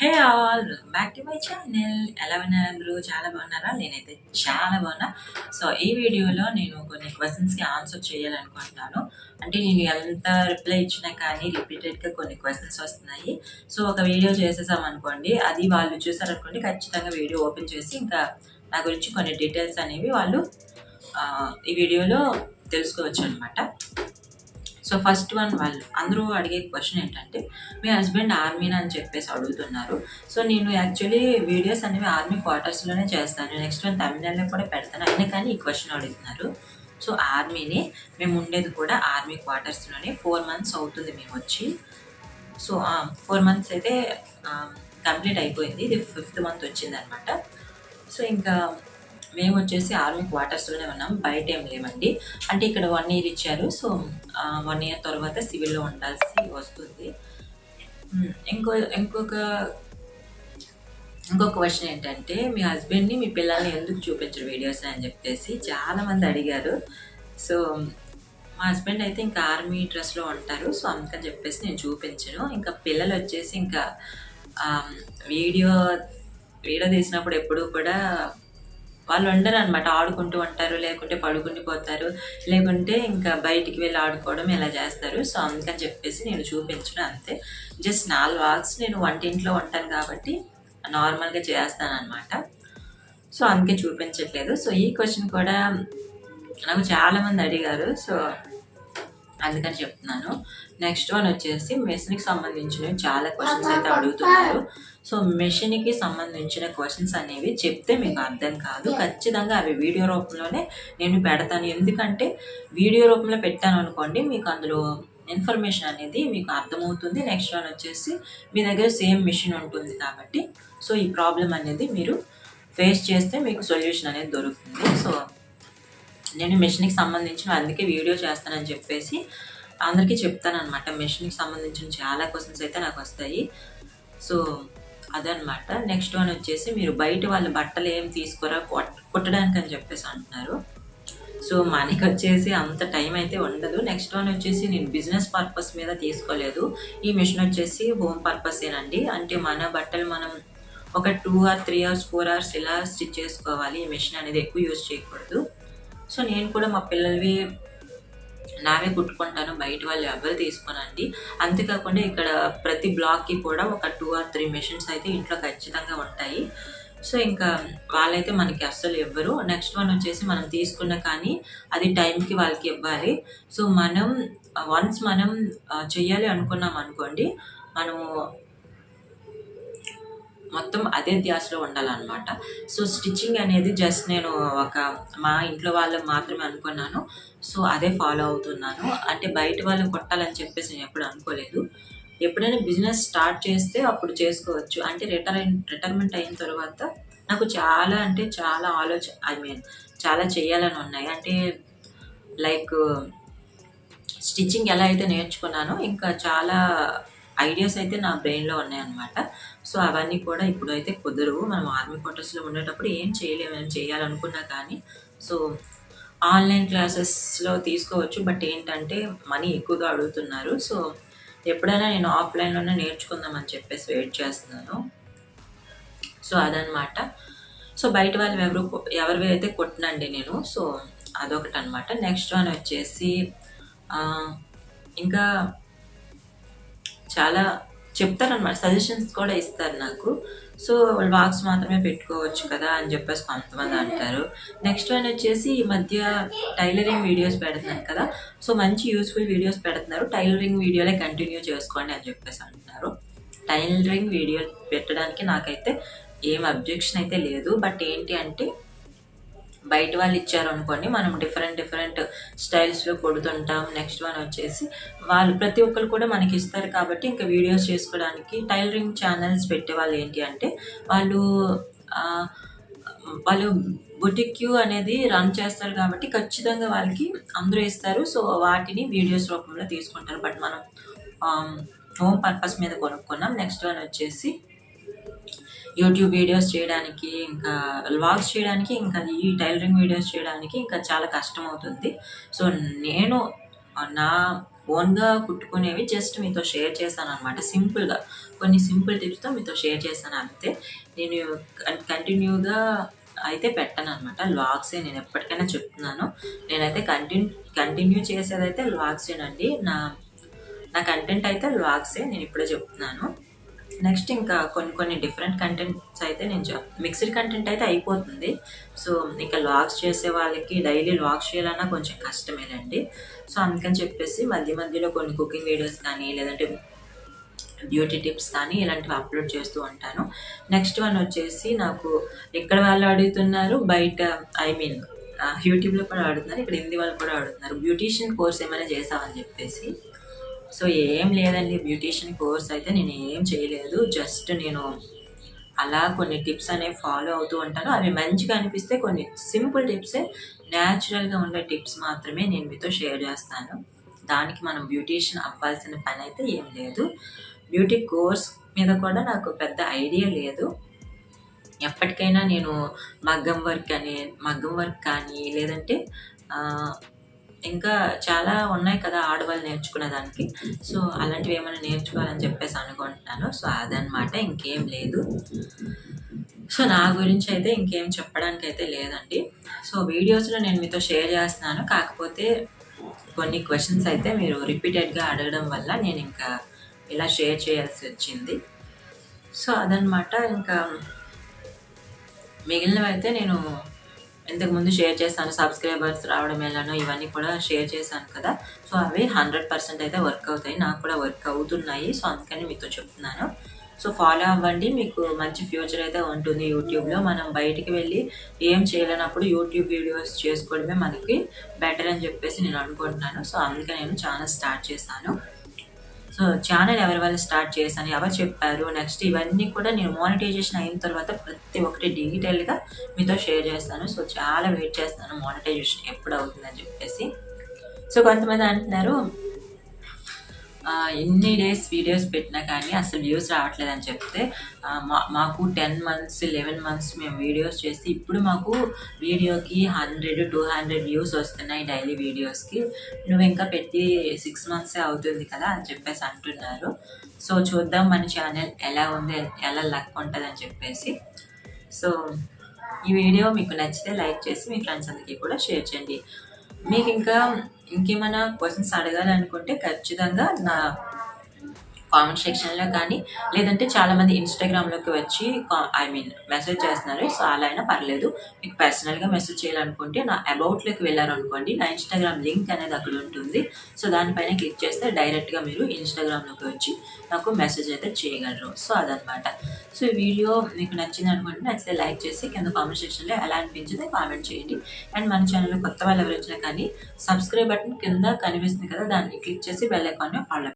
Hey all welcome back to my channel. ఎలా ఉన్నారు అందరూ? చాలా బాగున్నారా? నేనైతే చాలా బాగున్నా. సో ఈ వీడియోలో నేను కొన్ని క్వశ్చన్స్కి ఆన్సర్ చేయాలనుకుంటున్నాను. అంటే నేను ఎంత రిప్లై ఇచ్చినా కానీ రిపీటెడ్గా కొన్ని క్వశ్చన్స్ వస్తున్నాయి. సో ఒక వీడియో చేసేసామనుకోండి, అది వాళ్ళు చూసారనుకోండి, ఖచ్చితంగా వీడియో ఓపెన్ చేసి ఇంకా నా గురించి కొన్ని డీటెయిల్స్ అనేవి వాళ్ళు ఈ వీడియోలో తెలుసుకోవచ్చు అనమాట. సో ఫస్ట్ వన్, వాళ్ళు అందరూ అడిగే క్వశ్చన్ ఏంటంటే, మీ హస్బెండ్ ఆర్మీని అని చెప్పేసి అడుగుతున్నారు. సో నేను యాక్చువల్లీ వీడియోస్ అనేవి ఆర్మీ క్వార్టర్స్లోనే చేస్తాను. నెక్స్ట్ వన్ తమిళనాడులో కూడా పెడతాను. అయినా కానీ ఈ క్వశ్చన్ అడుగుతున్నారు. సో ఆర్మీని, మేము ఉండేది కూడా ఆర్మీ క్వార్టర్స్లోనే. 4 months అవుతుంది మేము వచ్చి. సో 4 months అయితే కంప్లీట్ అయిపోయింది. ఇది 5th month వచ్చిందనమాట. సో ఇంకా మేము వచ్చేసి ఆర్మీ క్వార్టర్స్లోనే ఉన్నాం, బయట ఏం లేమండి. అంటే ఇక్కడ 1 year ఇచ్చారు. సో 1 year తర్వాత సివిల్లో ఉండాల్సి వస్తుంది. ఇంకొక క్వశ్చన్ ఏంటంటే, మీ హస్బెండ్ని మీ పిల్లల్ని ఎందుకు చూపించరు వీడియోస్ అని చెప్పేసి చాలామంది అడిగారు. సో మా హస్బెండ్ అయితే ఇంకా ఆర్మీ డ్రెస్లో ఉంటారు. సో అందుకని చెప్పేసి నేను చూపించను. ఇంకా పిల్లలు వచ్చేసి ఇంకా వీడియో తీసినప్పుడు ఎప్పుడూ కూడా వాళ్ళు ఉండరు అనమాట. ఆడుకుంటూ ఉంటారు, లేకుంటే పడుకుంటూ పోతారు, లేకుంటే ఇంకా బయటికి వెళ్ళి ఆడుకోవడం ఇలా చేస్తారు. సో అందుకని చెప్పేసి నేను చూపించడం అంతే. జస్ట్ 4 hours నేను వంటింట్లో ఉంటాను కాబట్టి నార్మల్గా చేస్తాను అనమాట. సో అందుకే చూపించట్లేదు. సో ఈ క్వశ్చన్ కూడా నాకు చాలామంది అడిగారు. సో అందుకని చెప్తున్నాను. నెక్స్ట్ వన్ వచ్చేసి మెషిన్కి సంబంధించినవి చాలా క్వశ్చన్స్ అయితే అడుగుతున్నారు. సో మెషిన్కి సంబంధించిన క్వశ్చన్స్ అనేవి చెప్తే మీకు అర్థం కాదు. ఖచ్చితంగా అవి వీడియో రూపంలోనే నేను పెడతాను. ఎందుకంటే వీడియో రూపంలో పెట్టాను అనుకోండి, మీకు అందులో ఇన్ఫర్మేషన్ అనేది మీకు అర్థమవుతుంది. నెక్స్ట్ వన్ వచ్చేసి మీ దగ్గర సేమ్ మెషిన్ ఉంటుంది కాబట్టి సో ఈ ప్రాబ్లం అనేది మీరు ఫేస్ చేస్తే మీకు సొల్యూషన్ అనేది దొరుకుతుంది. సో నేను మెషిన్కి సంబంధించిన అందుకే వీడియో చేస్తానని చెప్పేసి అందరికీ చెప్తానమాట. మెషిన్కి సంబంధించిన చాలా క్వశ్చన్స్ అయితే నాకు వస్తాయి. సో అదనమాట. నెక్స్ట్ వన్ వచ్చేసి, మీరు బయట వాళ్ళ బట్టలు ఏం తీసుకోరా కుట్టడానికి అని చెప్పేసి అంటున్నారు. సో మనకి వచ్చేసి అంత టైం అయితే ఉండదు. నెక్స్ట్ వన్ వచ్చేసి, నేను బిజినెస్ పర్పస్ మీద తీసుకోలేదు. ఈ మెషిన్ వచ్చేసి హోమ్ పర్పసేనండి. అంటే మన బట్టలు మనం ఒక 2 or 3 hours 4 hours ఇలా స్టిచ్ చేసుకోవాలి. ఈ మెషిన్ అనేది ఎక్కువ యూజ్ చేయకూడదు. సో నేను కూడా మా పిల్లలవి నావే కుట్టుకుంటాను, బయట వాళ్ళు ఎవరు తీసుకోనండి. అంతేకాకుండా ఇక్కడ ప్రతి బ్లాక్కి కూడా ఒక 2 or 3 మెషిన్స్ అయితే ఇంట్లో ఖచ్చితంగా ఉంటాయి. సో ఇంకా వాళ్ళైతే మనకి అస్సలు ఇవ్వరు. నెక్స్ట్ వన్ వచ్చేసి, మనం తీసుకున్న కానీ అది టైంకి వాళ్ళకి ఇవ్వాలి. సో మనం వన్స్ మనం చెయ్యాలి అనుకున్నాం అనుకోండి, మనము మొత్తం అదే ధ్యాసలో ఉండాలన్నమాట. సో స్టిచ్చింగ్ అనేది జస్ట్ నేను మా ఇంట్లో వాళ్ళకి మాత్రమే అనుకున్నాను. సో అదే ఫాలో అవుతున్నాను. అంటే బయట వాళ్ళు కొట్టాలని చెప్పేసి నేను ఎప్పుడు అనుకోలేదు. ఎప్పుడైనా బిజినెస్ స్టార్ట్ చేస్తే అప్పుడు చేసుకోవచ్చు. అంటే రిటైర్మెంట్ అయిన తర్వాత నాకు చాలా అంటే చాలా చాలా చేయాలని ఉన్నాయి. అంటే లైక్ స్టిచ్చింగ్ ఎలా అయితే నేర్చుకున్నానో ఇంకా చాలా ఐడియాస్ అయితే నా బ్రెయిన్లో ఉన్నాయన్నమాట. సో అవన్నీ కూడా ఇప్పుడు అయితే కుదరవు. మనం ఆర్మీ క్వార్టర్స్లో ఉండేటప్పుడు ఏం చేయలేము. ఏం చేయాలనుకున్నా కానీ సో ఆన్లైన్ క్లాసెస్లో తీసుకోవచ్చు. బట్ ఏంటంటే మనీ ఎక్కువగా అడుగుతున్నారు. సో ఎప్పుడైనా నేను ఆఫ్లైన్లోనే నేర్చుకుందామని చెప్పేసి వెయిట్ చేస్తున్నాను. సో అదనమాట. సో బయట వాళ్ళు ఎవరివి అయితే కొట్టనండి నేను. సో అదొకటి అనమాట. నెక్స్ట్ వన్ వచ్చేసి, ఇంకా చాలా చెప్తారనమాట, సజెషన్స్ కూడా ఇస్తారు నాకు. సో వాళ్ళు బాక్స్ మాత్రమే పెట్టుకోవచ్చు కదా అని చెప్పేసి కొంతమంది అంటారు. నెక్స్ట్ వన్ వచ్చేసి, ఈ మధ్య టైలరింగ్ వీడియోస్ పెడుతున్నారు కదా, సో మంచి యూస్ఫుల్ వీడియోస్ పెడుతున్నారు, టైలరింగ్ వీడియోలే కంటిన్యూ చేసుకోండి అని చెప్పేసి అంటున్నారు. టైలరింగ్ వీడియో పెట్టడానికి నాకైతే ఏం అబ్జెక్షన్ అయితే లేదు. బట్ ఏంటి అంటే, బయట వాళ్ళు ఇచ్చారు అనుకోండి, మనం డిఫరెంట్ స్టైల్స్లో కొడుతుంటాం. నెక్స్ట్ వన్ వచ్చేసి, వాళ్ళు ప్రతి ఒక్కరు కూడా మనకి ఇస్తారు కాబట్టి ఇంకా వీడియోస్ చేసుకోవడానికి టైలరింగ్ ఛానల్స్ పెట్టే వాళ్ళు ఏంటి అంటే, వాళ్ళు బుటిక్ అనేది రన్ చేస్తారు కాబట్టి ఖచ్చితంగా వాళ్ళకి అందరూ ఇస్తారు. సో వాటిని వీడియోస్ రూపంలో తీసుకుంటారు. బట్ మనం హోమ్ పర్పస్ మీద కొనుక్కున్నాం. నెక్స్ట్ వన్ వచ్చేసి, యూట్యూబ్ వీడియోస్ చేయడానికి, ఇంకా వ్లాగ్స్ చేయడానికి, ఇంకా ఈ టైలరింగ్ వీడియోస్ చేయడానికి ఇంకా చాలా కష్టం అవుతుంది. సో నేను నా ఓన్గా కుట్టుకునేవి జస్ట్ మీతో షేర్ చేశాను అనమాట. సింపుల్గా కొన్ని సింపుల్ టిప్స్తో మీతో షేర్ చేశాను అంతే. నేను కంటిన్యూగా అయితే పెట్టను అనమాట. వ్లాగ్సే నేను ఎప్పటికైనా చెప్తున్నాను. నేనైతే కంటిన్యూ చేసేదైతే వ్లాగ్సేనండి. నా నా కంటెంట్ అయితే వ్లాగ్సే, నేను ఇప్పుడే చెప్తున్నాను. నెక్స్ట్ ఇంకా కొన్ని డిఫరెంట్ కంటెంట్స్ అయితే నేను మిక్స్డ్ కంటెంట్ అయితే అయిపోతుంది. సో ఇంకా వ్లాగ్స్ చేసే వాళ్ళకి డైలీ వ్లాగ్స్ చేయాలన్నా కొంచెం కష్టమేనండి. సో అందుకని చెప్పేసి మధ్య మధ్యలో కొన్ని కుకింగ్ వీడియోస్ కానీ లేదంటే బ్యూటీ టిప్స్ కానీ ఇలాంటివి అప్లోడ్ చేస్తూ ఉంటాను. నెక్స్ట్ వన్ వచ్చేసి నాకు ఎక్కడ వాళ్ళు అడుగుతున్నారు, బయట యూట్యూబ్లో కూడా అడుగుతున్నారు, ఇక్కడ హిందీ వాళ్ళు కూడా అడుగుతున్నారు, బ్యూటీషియన్ కోర్స్ ఏమైనా చేసామని చెప్పేసి. సో ఏం లేదండి, బ్యూటీషియన్ కోర్స్ అయితే నేను ఏం చేయలేదు. జస్ట్ నేను అలా కొన్ని టిప్స్ అనేవి ఫాలో అవుతూ ఉంటాను. అవి మంచిగా అనిపిస్తే కొన్ని సింపుల్ టిప్సే, న్యాచురల్గా ఉండే టిప్స్ మాత్రమే నేను మీతో షేర్ చేస్తాను. దానికి మనం బ్యూటీషియన్ అవ్వాల్సిన పని అయితే ఏం లేదు. బ్యూటీ కోర్స్ మీద కూడా నాకు పెద్ద ఐడియా లేదు. ఎప్పటికైనా నేను మగ్గం వర్క్ కానీ లేదంటే ఇంకా చాలా ఉన్నాయి కదా ఆడవాళ్ళు నేర్చుకునేదానికి. సో అలాంటివి ఏమైనా నేర్చుకోవాలని చెప్పేసి అనుకుంటున్నాను. సో అదనమాట, ఇంకేం లేదు. సో నా గురించి అయితే ఇంకేం చెప్పడానికి అయితే లేదండి. సో వీడియోస్లో నేను మీతో షేర్ చేస్తున్నాను. కాకపోతే కొన్ని క్వశ్చన్స్ అయితే మీరు రిపీటెడ్గా అడగడం వల్ల నేను ఇంకా ఇలా షేర్ చేయాల్సి వచ్చింది. సో అదనమాట. ఇంకా మిగిలినవి అయితే నేను ఇంతకుముందు షేర్ చేశాను. సబ్స్క్రైబర్స్ రావడం ఎలానో ఇవన్నీ కూడా షేర్ చేశాను కదా. సో అవి 100% అయితే వర్క్ అవుతాయి, నాకు కూడా వర్క్ అవుతున్నాయి. సో అందుకని మీతో చెప్తున్నాను. సో ఫాలో అవ్వండి, మీకు మంచి ఫ్యూచర్ అయితే ఉంటుంది యూట్యూబ్లో. మనం బయటికి వెళ్ళి ఏం చేయలేనప్పుడు యూట్యూబ్ వీడియోస్ చేసుకోవడమే మనకి బెటర్ అని చెప్పేసి నేను అనుకుంటున్నాను. సో అందుకే నేను ఛానల్ స్టార్ట్ చేశాను. సో ఛానల్ ఎవరి వల్ల స్టార్ట్ చేశాను, ఎవరు చెప్పారు, నెక్స్ట్ ఇవన్నీ కూడా నేను మానిటైజేషన్ అయిన తర్వాత ప్రతి ఒక్కటి డీటెయిల్గా మీతో షేర్ చేస్తాను. సో చాలా వెయిట్ చేస్తాను మానిటైజేషన్ ఎప్పుడు అవుతుందని చెప్పేసి. సో కొంతమంది అంటున్నారు ఎన్ని డేస్ వీడియోస్ పెట్టినా కానీ అసలు వ్యూస్ రావట్లేదని చెప్తే, మాకు 10 months 11 months మేము వీడియోస్ చేస్తే ఇప్పుడు మాకు వీడియోకి 100-200 వ్యూస్ వస్తున్నాయి డైలీ వీడియోస్కి. నువ్వు ఇంకా పెట్టి 6 months అవుతుంది కదా అని చెప్పేసి అంటున్నారు. సో చూద్దాం మన ఛానల్ ఎలా ఉంది, ఎలా లక్ ఉంటుంది అని చెప్పేసి. సో ఈ వీడియో మీకు నచ్చితే లైక్ చేసి మీ ఫ్రెండ్స్ అందరికీ కూడా షేర్ చేయండి. మీకు ఇంకేమైనా క్వశ్చన్స్ అడగాలనుకుంటే ఖచ్చితంగా నా కామెంట్ సెక్షన్లో కానీ లేదంటే చాలామంది ఇన్స్టాగ్రామ్లోకి వచ్చి మెసేజ్ చేస్తున్నారు. సో అలా అయినా పర్లేదు. మీకు పర్సనల్గా మెసేజ్ చేయాలనుకుంటే నా అబౌట్లోకి వెళ్ళారనుకోండి, నా ఇన్స్టాగ్రామ్ లింక్ అనేది అక్కడ ఉంటుంది. సో దానిపైన క్లిక్ చేస్తే డైరెక్ట్గా మీరు ఇన్స్టాగ్రామ్లోకి వచ్చి నాకు మెసేజ్ అయితే చేయగలరు. సో అదనమాట. సో ఈ వీడియో మీకు నచ్చింది అనుకుంటే నచ్చితే లైక్ చేసి కింద కామెంట్ సెక్షన్లో ఎలా అనిపించిందో కామెంట్ చేయండి. అండ్ మన ఛానల్లో కొత్త వాళ్ళు ఎవరు వచ్చినా కానీ సబ్స్క్రైబ్ బటన్ కింద కనిపిస్తుంది కదా, దాన్ని క్లిక్ చేసి బెల్ ఐకాన్ని ఆల్